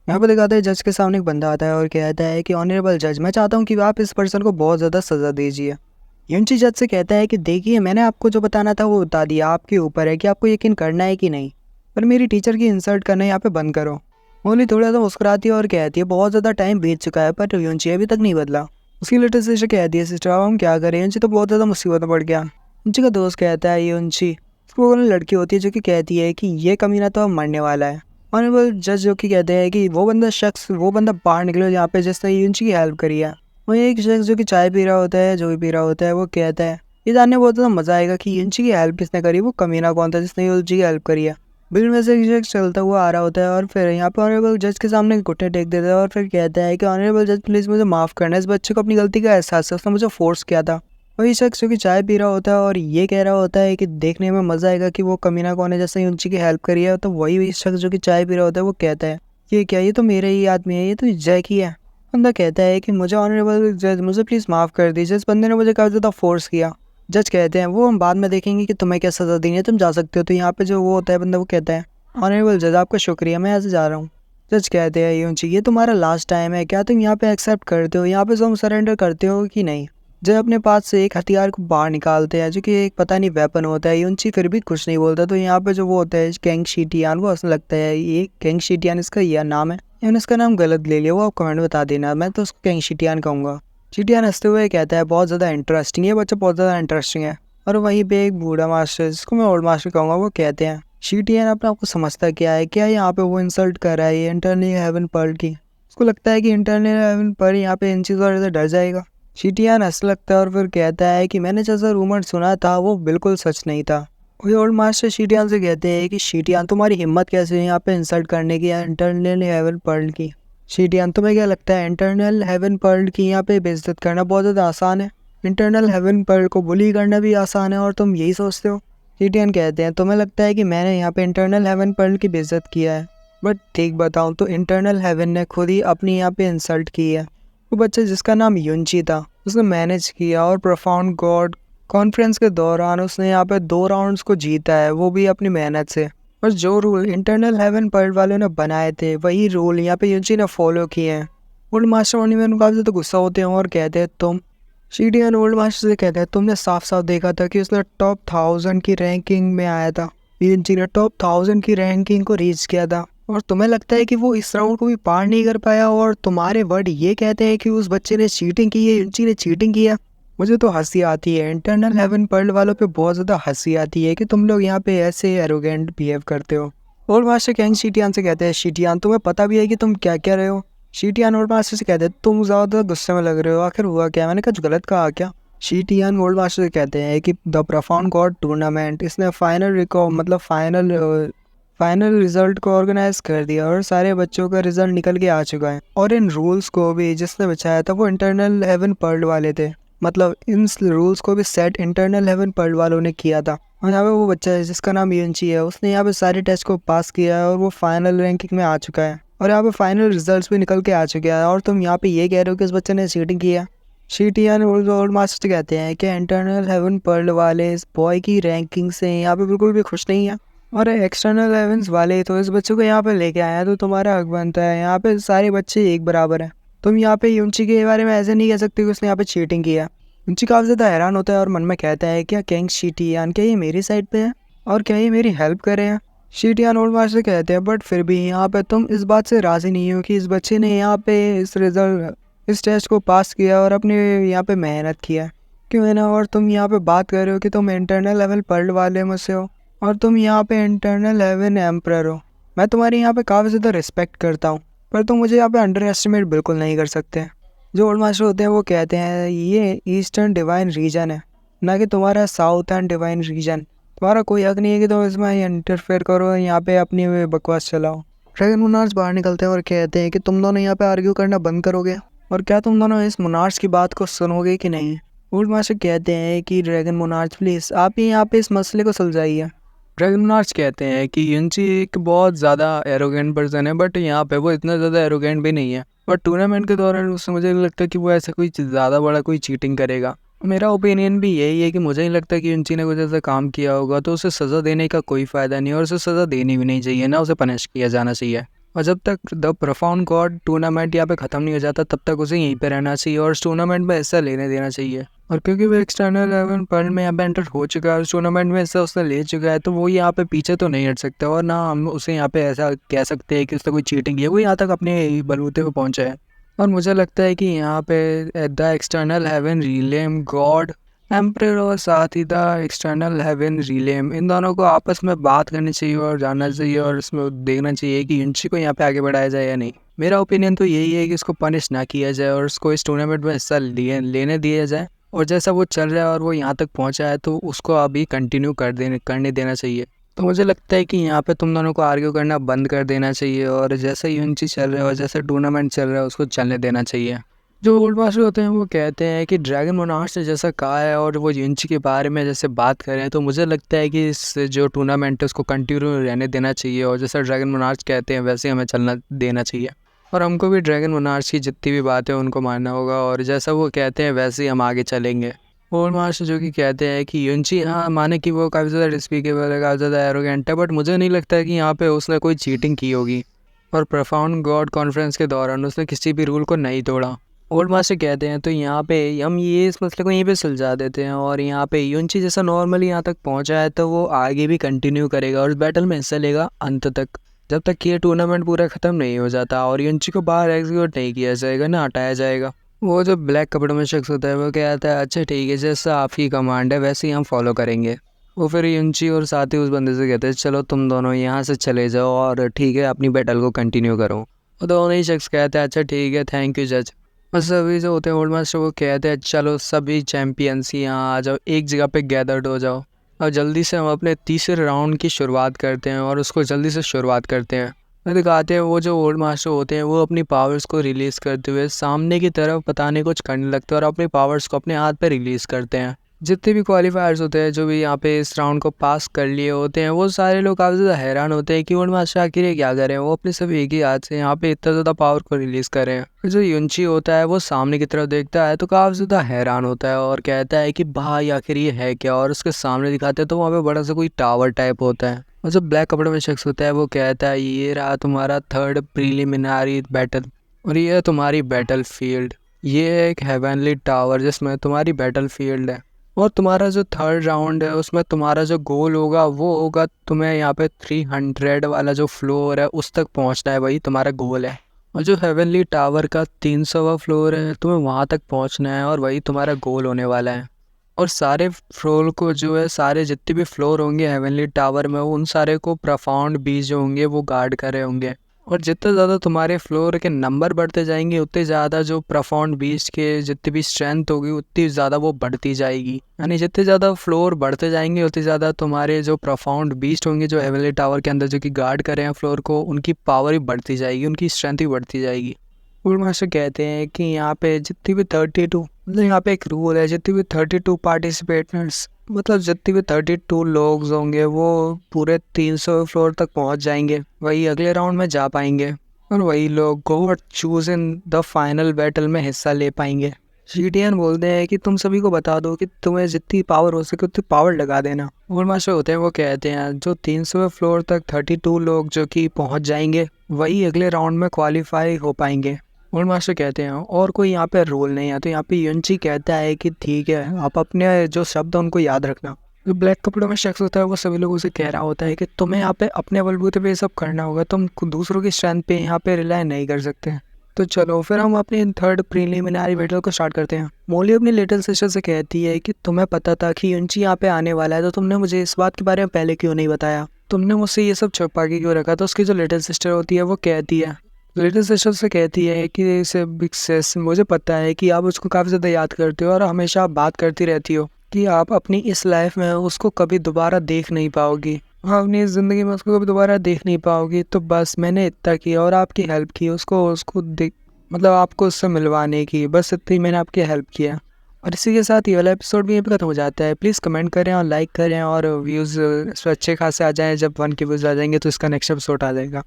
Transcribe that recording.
यहाँ पे दिखाता है जज के सामने एक बंदा आता है और कहता है कि ऑनरेबल जज, मैं चाहता हूँ कि आप इस पर्सन को बहुत ज़्यादा सज़ा दीजिए। युंची जज से कहता है कि देखिए, मैंने आपको जो बताना था वो बता दिया, आपके ऊपर है कि आपको यकीन करना है कि नहीं, पर मेरी टीचर की इंसल्ट करना यहाँ पे बंद करो। मोली थोड़ा सा मुस्कुराती है और कहती है बहुत ज़्यादा टाइम बीत चुका है पर युंची अभी तक नहीं बदला। उसकी लिटिल सिस्टर कहती है सिस्टर अब हम क्या करें, युंची तो बहुत ज़्यादा मुसीबत में पड़ गया। युंची का दोस्त कहता है युंची, उसको लड़की होती है जो कि कहती है कि ये कमीना तो अब मरने वाला है। ऑनरेबल जज जो कि कहते हैं कि वो बंदा बाहर निकलो यहाँ पे जिसने युंची की हेल्प करी है। वही एक शख्स जो कि चाय पी रहा होता है, जो भी पी रहा होता है, वो कहता है ये जानने बहुत ज़्यादा मज़ा आएगा कि युंची की हेल्प किसने करी, वो कमीना कौन था जिसने युंची की हेल्प करी है। भीड़ में से एक शख्स चलता हुआ आ रहा होता है और फिर यहाँ पे ऑनरेबल जज के सामने घुटने टेक देता है और फिर कहता है कि ऑनरेबल जज प्लीज़ मुझे माफ़ करना, इस बच्चे को अपनी गलती का एहसास है, उसने मुझे फोर्स किया था। वही शख्स जो कि चाय पी रहा होता है और ये कह रहा होता है कि देखने में मज़ा आएगा कि वो कमीना कौन है जिसने युंची की हेल्प करी है, तो वही शख्स जो कि चाय पी रहा होता है वो कहता है ये क्या, ये तो मेरे ही आदमी है, ये तो जैक ही है। बंदा कहता है कि मुझे ऑनरेबल जज मुझे प्लीज़ माफ़ कर दीजिए, इस बंदे ने मुझे काफ़ी ज़्यादा फोर्स किया। जज कहते हैं वो हम बाद में देखेंगे कि तुम्हें क्या सज़ा देनी है, तुम जा सकते हो। तो यहाँ पे जो वो होता है बंदा, वो कहता है ऑनरेबल जज आपका शुक्रिया, मैं यहाँ से जा रहा हूँ। जज कहते हैं युंची ये तुम्हारा लास्ट टाइम है, क्या तुम यहाँ पे एक्सेप्ट करते हो, यहाँ पे तुम सरेंडर करते हो कि नहीं। जब अपने पास से एक हथियार को बाहर निकालते हैं जो कि एक पता नहीं वेपन होता है, युंची फिर भी कुछ नहीं बोलता। तो यहाँ पे जो वो होता है कैंग शीटियान, वो हंसने लगता है, ये कैंग शीटियान इसका यह नाम है, मैंने इसका नाम गलत ले लिया, वो आप कमेंट बता देना, मैं तो उसको कैंग शीटियान कहूँगा। शीटियान हंसते हुए कहता है बहुत ज़्यादा इंटरेस्टिंग, ये बच्चा बहुत ज़्यादा इंटरेस्टिंग है। और वहीं पे एक बूढ़ा मास्टर जिसको मैं ओल्ड मास्टर कहूँगा, वो कहते हैं शीटियान अपने आपको समझता क्या है, क्या यहाँ पे वो इंसल्ट कर रहा है ये इंटरनल हेवन पर्ल की, उसको लगता है कि इंटरनल हेवन पर्ल यहाँ पे इन चीज़ों से डर जाएगा। शीटियान हंस लगता है और फिर कहता है कि मैंने जैसा रूमर सुना था वो बिल्कुल सच नहीं था। वही ओल्ड मास्टर शीटियान से कहते हैं कि शीटियान तुम्हारी हिम्मत कैसे है यहाँ पे इंसल्ट करने की इंटरनल हेवन पर्ल की। शीटियान तुम्हें क्या लगता है इंटरनल हेवन पर्ल की यहाँ पे बेइज्जत करना बहुत ज़्यादा आसान है, इंटरनल हेवन पर्ल को बुली करना भी आसान है और तुम यही सोचते हो। शीटियान कहते हैं तुम्हें लगता है कि मैंने यहाँ पे इंटरनल हेवन पर्ल की बेइज्जत किया है, बट ठीक बताऊँ तो इंटरनल हेवन ने खुद ही अपनी यहाँ पे इंसल्ट की है। वो बच्चा जिसका नाम युंची था उसने मैनेज किया और प्रोफाउंड गॉड कॉन्फ्रेंस के दौरान उसने यहाँ पे 2 राउंड्स को जीता है, वो भी अपनी मेहनत से। और जो रूल इंटरनल हेवन पर्ल वालों ने बनाए थे वही रूल यहाँ पे युंची ने फॉलो किए हैं। ओल्ड मास्टर होने में उनका तो गुस्सा होते हैं और कहते हैं तुम। शीटियान ओल्ड मास्टर से कहते हैं तुमने साफ साफ देखा था कि उसने टॉप 1000 की रैंकिंग में आया था, युंची ने टॉप 1000 की रैंकिंग को रीच किया था, और तुम्हें लगता है कि वो इस राउंड को भी पार नहीं कर पाया, और तुम्हारे वर्ड ये कहते हैं कि उस बच्चे ने चीटिंग की है, युंची ने चीटिंग किया। मुझे तो हंसी आती है, इंटरनल हेवन पर्ल वालों पे बहुत ज़्यादा हंसी आती है कि तुम लोग यहाँ पे ऐसे एरोगेंट बिहेव करते हो। ओल्ड मास्टर कैंग शीटियान से कहते हैं शीटियान तुम्हें पता भी है कि तुम क्या कह रहे हो। शीटियान ओल्ड मास्टर से कहते हैं तुम ज़्यादा गुस्से में लग रहे हो, आखिर हुआ क्या, मैंने कुछ गलत कहा क्या। शीटियान ओल्ड मास्टर से कहते हैं कि द प्रोफाउंड गॉड टूर्नामेंट इसने फाइनल रिजल्ट को ऑर्गेनाइज कर दिया और सारे बच्चों का रिजल्ट निकल के आ चुका है, और इन रूल्स को भी जिसने बचाया था वो इंटरनल हेवन पर्ल वाले थे, मतलब इन रूल्स को भी सेट इंटरनल हेवन पर्ल वालों ने किया था। और यहाँ पे वो बच्चा है जिसका नाम युंची है, उसने यहाँ पे सारे टेस्ट को पास किया है और वो फाइनल रैंकिंग में आ चुका है, और यहाँ पे फाइनल रिजल्ट्स भी निकल के आ चुके हैं, और तुम यहाँ पे ये कह रहे हो कि इस बच्चे ने चीटिंग किया। शीटियान ओल्ड मास्टर कहते हैं कि इंटरनल हेवन पर्ल वाले इस बॉय की रैंकिंग से यहाँ पे बिल्कुल भी खुश नहीं है, और एक्सटर्नल हेवंस वाले तो इस बच्चे को यहाँ पे लेके आए हैं, तो तुम्हारा हक बनता है, यहाँ पे सारे बच्चे एक बराबर हैं। तुम यहाँ पे युंची के बारे में ऐसे नहीं कह सकते कि उसने यहाँ पे चीटिंग किया। युंची काफ़ी ज़्यादा हैरान होता है और मन में कहता है क्या कैंग शीटियान, क्या ये मेरी साइड पे है और क्या ये मेरी हेल्प कर रहे हैं। शीटियान ओल्ड मास्टर कहते हैं बट फिर भी यहाँ पे तुम इस बात से राज़ी नहीं हो कि इस बच्चे ने यहाँ पे इस टेस्ट को पास किया और अपने यहाँ पे मेहनत किया, क्यों है ना। और तुम यहाँ पे बात कर रहे हो कि तुम इंटरनल लेवल पर्ल वाले में से हो और तुम यहाँ पे इंटरनल हेवन एम्परर हो। मैं तुम्हारी यहाँ पे काफ़ी ज़्यादा रिस्पेक्ट करता हूँ, पर तुम मुझे यहाँ पे अंडर एस्टिमेट बिल्कुल नहीं कर सकते। जो ओल्ड मास्टर होते हैं वो कहते हैं ये ईस्टर्न डिवाइन रीजन है, ना कि तुम्हारा साउथ एंड डिवाइन रीजन। तुम्हारा कोई हक नहीं है कि तुम इसमें इंटरफेयर करो, यहाँ पे अपनी बकवास चलाओ। ड्रैगन मोनार्च बाहर निकलते हैं और कहते हैं कि तुम दोनों यहाँ पे आर्ग्यू करना बंद करोगे, और क्या तुम दोनों इस मोनार्च की बात को सुनोगे कि नहीं। ओल्ड मास्टर कहते हैं कि ड्रैगन मोनार्च प्लीज़ आप ही यहाँ पे इस मसले को सुलझाइए। ड्रैगन मोनार्च कहते हैं कि युंची एक बहुत ज़्यादा एरोगेंट पर्सन है, बट यहाँ पे वो इतना ज़्यादा एरोगेंट भी नहीं है, और टूर्नामेंट के दौरान उससे मुझे नहीं लगता कि वो ऐसा कोई ज़्यादा बड़ा कोई चीटिंग करेगा। मेरा ओपिनियन भी यही है कि मुझे नहीं लगता कि युंची ने कुछ ऐसा काम किया होगा, तो उसे सज़ा देने का कोई फ़ायदा नहीं है और उसे सज़ा देनी भी नहीं चाहिए, ना उसे पनिश किया जाना चाहिए। और जब तक द प्रोफाउंड गॉड टूर्नामेंट यहाँ पे ख़त्म नहीं हो जाता तब तक उसे यहीं पे रहना चाहिए और इस टूर्नामेंट में हिस्सा लेने देना चाहिए। और क्योंकि वो एक्सटर्नल लेवल पर में यहाँ पे एंटर हो चुका है, उस टूर्नामेंट में हिस्सा उसने ले चुका है, तो वो यहाँ पे पीछे तो नहीं हट सकता और ना हम उसे यहाँ पे ऐसा कह सकते हैं कि उसने कोई चीटिंग की है। वो यहाँ तक अपने बलबूते पे पहुँचा है और मुझे लगता है कि यहाँ पे the external heaven realm god emperor और साथ ही द एक्सटर्नल हेवन रिलेम, इन दोनों को आपस में बात करनी चाहिए और जानना चाहिए और इसमें देखना चाहिए कि युनची को यहाँ पे आगे बढ़ाया जाए या नहीं। मेरा ओपिनियन तो यही है कि इसको पनिश ना किया जाए और उसको इस टूर्नामेंट में हिस्सा लेने दिया जाए और जैसा वो चल रहा है और वो यहाँ तक पहुँचा है तो उसको अभी कंटिन्यू करने देना चाहिए। तो मुझे लगता है कि यहाँ पे तुम दोनों को आर्ग्यू करना बंद कर देना चाहिए और जैसा युनची चल रहा है और जैसा टूर्नामेंट चल रहा है उसको चलने देना चाहिए। जो ओल्ड मास्टर होते हैं वो कहते हैं कि ड्रैगन मोनार्क्स ने जैसा कहा है और वो युनची के बारे में जैसे बात कर रहे हैं, तो मुझे लगता है कि इस जो टूर्नामेंट है उसको कंटिन्यू रहने देना चाहिए और जैसा ड्रैगन मोनार्क्स कहते हैं वैसे हमें चलना देना चाहिए और हमको भी ड्रैगन मोनार्क्स की जितनी भी बातें उनको मानना होगा और जैसा वो कहते हैं वैसे ही हम आगे चलेंगे। ओल्ड मास्टर जो कि कहते हैं कि युनची हाँ माने कि वो काफ़ी ज़्यादा डिस्पीकेबल है, काफ़ी ज़्यादा एरोगेंट है, बट मुझे नहीं लगता है कि यहाँ पे उसने कोई चीटिंग की होगी और प्रोफाउंड गॉड कॉन्फ्रेंस के दौरान उसने किसी भी रूल को नहीं तोड़ा। ओल्ड मास्टर कहते हैं तो यहाँ पे हम ये इस मसले को यहीं पे सुलझा देते हैं और यहाँ पे युनची जैसा नॉर्मली यहाँ तक पहुँचा है तो वो आगे भी कंटिन्यू करेगा और इस बैटल में हिस्सा लेगा अंत तक, जब तक कि ये टूर्नामेंट पूरा ख़त्म नहीं हो जाता और युनची को बाहर एग्जीक्यूट नहीं किया जाएगा, ना हटाया जाएगा। वो जो ब्लैक कपड़ों में शख्स होता है वो कहता है अच्छा ठीक है, जैसा आपकी कमांड है वैसे ही हम फॉलो करेंगे। वो फिर युनची और साथ ही उस बंदे से कहते हैं चलो तुम दोनों यहाँ से चले जाओ और ठीक है अपनी बैटल को कंटिन्यू करो। वो दोनों ही शख्स कहते हैं अच्छा ठीक है, थैंक यू जज। और सभी जो होते हैं ओल्ड मास्टर वो कहते हैं चलो सभी चैम्पियंस यहाँ आ जाओ, एक जगह पे गैदर्ड हो जाओ और जल्दी से हम अपने तीसरे राउंड की शुरुआत करते हैं और उसको जल्दी से शुरुआत करते हैं। और दिखाते हैं वो जो ओल्ड मास्टर होते हैं वो अपनी पावर्स को रिलीज़ करते हुए सामने की तरफ पता नहीं कुछ करने लगते हैं और अपनी पावर्स को अपने हाथ पे रिलीज़ करते हैं। जितने भी क्वालिफायर्स होते हैं जो भी यहाँ पे इस राउंड को पास कर लिए होते हैं वो सारे लोग काफ़ी ज़्यादा हैरान होते हैं कि ओल्ड मास्टर आखिर ये क्या कर रहे हैं, वो अपने सब एक ही हाथ से यहाँ पे इतना ज़्यादा पावर को रिलीज़ कर रहे हैं। फिर जो युनची होता है वो सामने की तरफ देखता है तो काफ़ी ज़्यादा हैरान होता है और कहता है कि भाई आखिर ये है क्या, और उसके सामने दिखाते हैं तो वहाँ पे बड़ा सा कोई टावर टाइप होता है और जो ब्लैक कपड़े में शख्स होता है वो कहता है ये रहा तुम्हारा थर्ड प्रीलिमिनरी बैटल और ये है तुम्हारी बैटल फील्ड, ये है एक हेवनली टावर जिसमें तुम्हारी बैटल फील्ड है और तुम्हारा जो थर्ड राउंड है उसमें तुम्हारा जो गोल होगा वो होगा तुम्हें यहाँ पे 300 वाला जो फ्लोर है उस तक पहुँचना है, वही तुम्हारा गोल है। और जो हेवनली टावर का 300वां फ्लोर है तुम्हें वहाँ तक पहुँचना है और वही तुम्हारा गोल होने वाला है। और सारे फ्लोर को जो है सारे जितने भी फ्लोर होंगे हेवनली टावर में उन सारे को प्रोफाउंड बीज जो होंगे वो गार्ड कर रहे होंगे और जितना ज़्यादा तुम्हारे फ्लोर के नंबर बढ़ते जाएंगे उतने ज़्यादा जो प्रोफाउंड बीस्ट के जितनी भी स्ट्रेंथ होगी उतनी ज़्यादा वो बढ़ती जाएगी। यानी जितने ज़्यादा फ्लोर बढ़ते जाएंगे उतनी ज़्यादा तुम्हारे जो प्रोफाउंड बीस्ट होंगे जो हेवनली टावर के अंदर जो कि गार्ड कर रहे हैं फ्लोर को, उनकी पावर भी बढ़ती जाएगी, उनकी स्ट्रेंथ भी बढ़ती जाएगी। ओल्ड मास्टर कहते हैं कि यहाँ पे जितनी भी 32 मतलब यहाँ पे एक रूल है, जितनी भी 32 पार्टिसिपेटर्स मतलब जितने भी 32 लोग होंगे वो पूरे 300 फ्लोर तक पहुँच जाएंगे, वही अगले राउंड में जा पाएंगे और वही लोग God choose in the final battle में हिस्सा ले पाएंगे। शीटियन बोलते हैं कि तुम सभी को बता दो कि तुम्हें जितनी पावर हो सके उतनी पावर लगा देना। ओल्ड मास्टर होते हैं वो कहते हैं जो 300 फ्लोर तक 32 लोग जो कि पहुंच जाएंगे वही अगले राउंड में क्वालिफाई हो पाएंगे। ओल्ड मास्टर कहते हैं और कोई यहाँ पे रूल नहीं है, तो यहाँ पे युनची कहता है कि ठीक है आप अपने जो शब्द है उनको याद रखना। जो ब्लैक कपड़ों में शख्स होता है वो सभी लोगों से कह रहा होता है कि तुम्हें यहाँ पे अपने बलबूते पे ये सब करना होगा, तुम दूसरों की स्ट्रेंथ पे यहाँ पे रिलाई नहीं कर सकते। तो चलो फिर हम अपने थर्ड प्रीलिमिनरी बैटल को स्टार्ट करते हैं। मोली अपनी लिटिल सिस्टर से कहती है कि तुम्हें पता था कि युनची यहाँ पे आने वाला है, तो तुमने मुझे इस बात के बारे में पहले क्यों नहीं बताया, तुमने मुझसे ये सब छुपा के क्यों रखा। तो उसकी जो लिटिल सिस्टर होती है वो कहती है लिटिल सिस्टर से कहती है कि इसे बिग सिस मुझे पता है कि आप उसको काफ़ी ज़्यादा याद करते हो और हमेशा आप बात करती रहती हो कि आप अपनी इस लाइफ में उसको कभी दोबारा देख नहीं पाओगी, हाँ अपनी इस ज़िंदगी में उसको कभी दोबारा देख नहीं पाओगी। तो बस मैंने इतना किया और आपकी हेल्प की उसको मतलब आपको उससे मिलवाने की, बस इतनी मैंने आपकी हेल्प किया। और इसी के साथ ये वाला एपिसोड भी यहीं पे खत्म हो जाता है। प्लीज़ कमेंट करें और लाइक करें और व्यूज़ अच्छे खासे आ जाएँ। जब 1 के व्यूज़ आ जाएंगे तो इसका नेक्स्ट एपिसोड आ जाएगा।